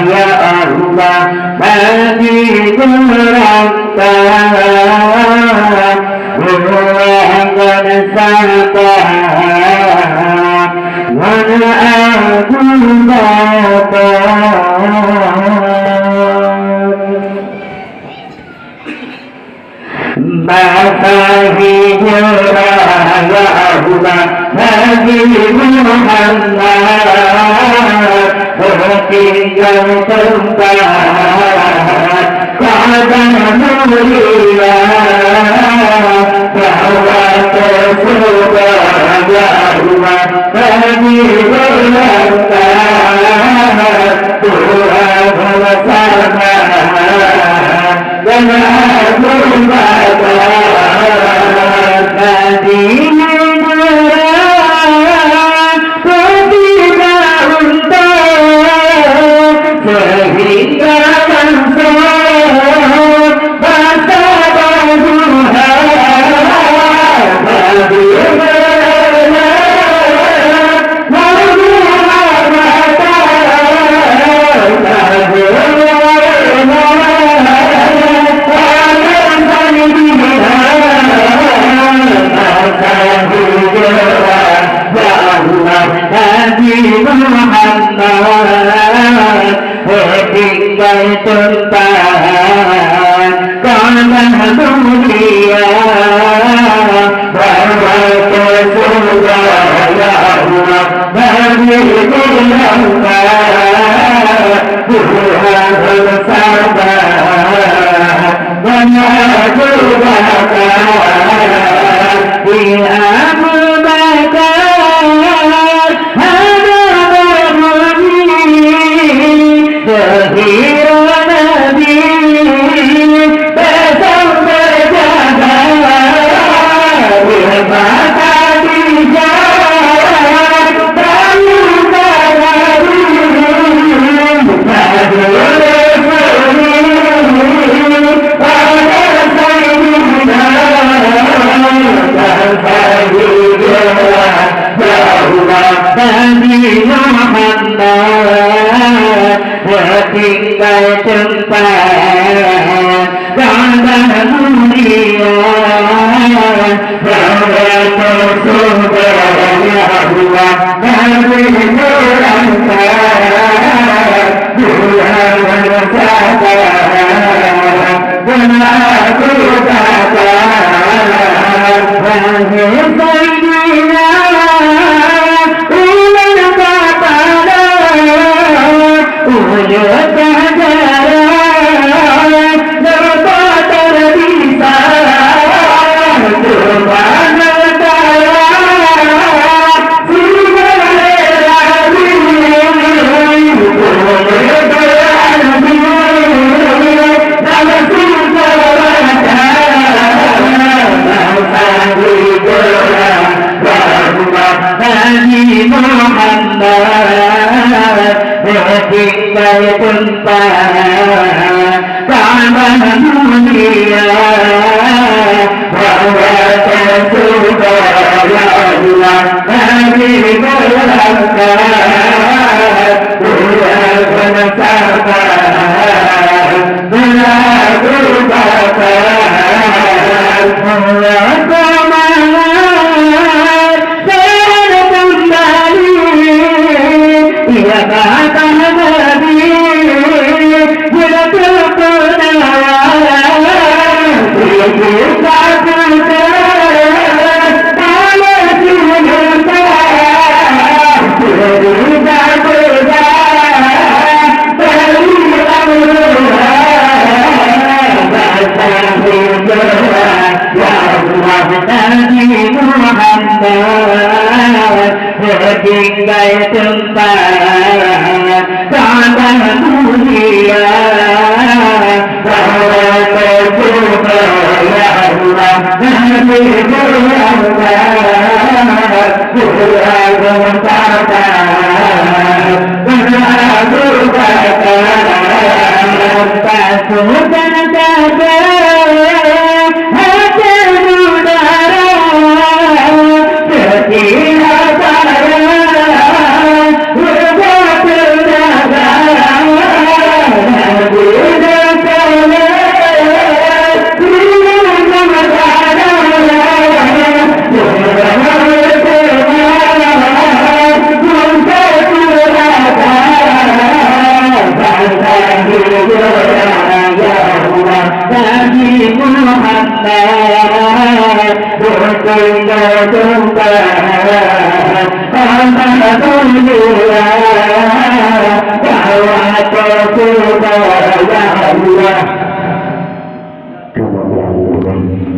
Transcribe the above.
ya Allah bagi berangkat berangkat sabar mana aku basahi hijrah ya Allah bagi Muhammad tinggal tempat kadang mulia bahwa tersudah ya Allah bagi berangkat Tuhan bersama dan aku bakal tadi sehingga bangsa bangsa bangsa bagi tinggal tempat karena mulia bahwa tersudah ya Allah bagi berangkat Tuhan bersabar banyak berbakat bila berbakar ada berbunyi Sehingga Nabi besok berjaga Bermata dijak Bangun dari Pada Sayyidina Dan Sayyidina Nabi Muhammad tinggal tempat karena mulia bahwa tersudah ya Allah Nabi berangkat Tuhan bersabar dan aku bakal wahai Sayyidina tinggal tempat karena mulia bahwa tersudah ya Allah bagi berangkat Tuhan bersabar beraku bakar semangat dan kembali ia kata Nabi bila terpenawan kita tinggal tempat karena mulia bahwa tersudah ya Allah Nabi berangkat Tuhan bersabar beraku bakar pasukan sabar hati udara setia para berbuat terjaga Allah